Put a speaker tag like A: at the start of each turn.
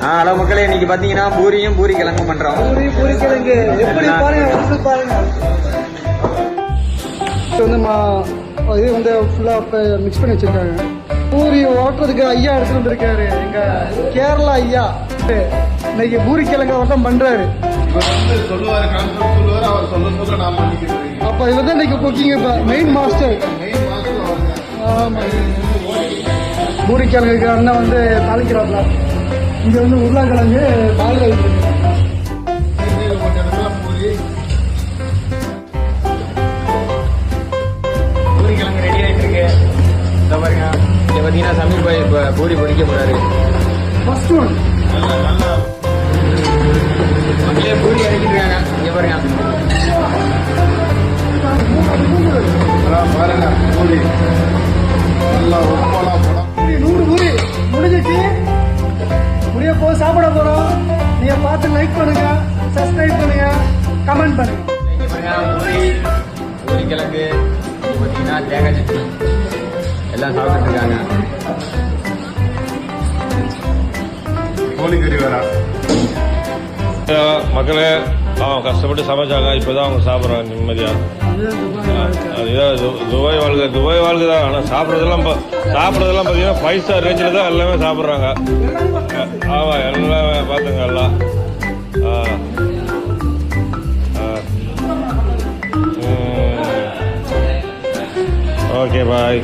A: Hello மக்களே, இன்னைக்கு பாத்தீங்கன்னா பூரியும் பூரி கிழங்கும் பண்றோம்.
B: பூரி கிழங்கு எப்படி பாருங்க, பாருங்க. இது வந்து ஃபுல்லா மிக்ஸ் பண்ணி வச்சிருக்காங்க. பூரி ஓட்டுறதுக்கு ஐயா எடுத்துட்டு வந்திருக்காரு, எங்க கேரளா ஐயா. இன்னைக்கு பூரி கிழங்கு மட்டும் பண்றாரு. அப்ப இவர் தான் இன்னைக்கு குக்கிங், இப்ப மெயின் மாஸ்டர். ஆமா, பூரி கிழங்கு அண்ணன் வந்து தாளிக்கிறாப்ல. இங்க வந்து உருளைக்கிழங்கு பால் பூரி
A: கிழங்கு ரெடி ஆயிட்டு இருக்கு. இந்த பாருங்க, இங்க பாத்தீங்கன்னா சமீர் பாய் இப்ப பூரி பொரிக்க போறாரு.
B: ஃபர்ஸ்ட் ஒன்
A: மக்களே பூரி அடிக்கிட்டு இருக்காங்க. இங்க பாருங்க
B: பாருங்க, பூரி நல்லா உப்பலாம் படம். 100 பூரி முடிஞ்சிச்சு. முடிய போய் சாப்பிட போறோம். நீங்க பார்த்து லைக் பண்ணுங்க, சப்ஸ்கிரைப் பண்ணுங்க, கமெண்ட் பண்ணுங்க.
A: பூரி கிழங்கு பார்த்தீங்கன்னா தேங்காய் சட்னி எல்லாம் சாப்பிட்டு இருக்காங்க.
C: கோழிக்கறி வேற மக்களே கஷ்டப்பட்டு சமைச்சாங்க. இப்போதான் அவங்க சாப்பிட்றாங்க நிம்மதியா. அதுதான் துபாய் வாழ்க்கை. துபாய் வாழ்க்கை தான். ஆனால் சாப்பிட்றதெல்லாம் பார்த்தீங்கன்னா 5 ஸ்டார் ரேஞ்சில் தான் எல்லாமே சாப்பிட்றாங்க. ஆமாம், எல்லாமே பார்த்துங்க எல்லாம். Okay bye.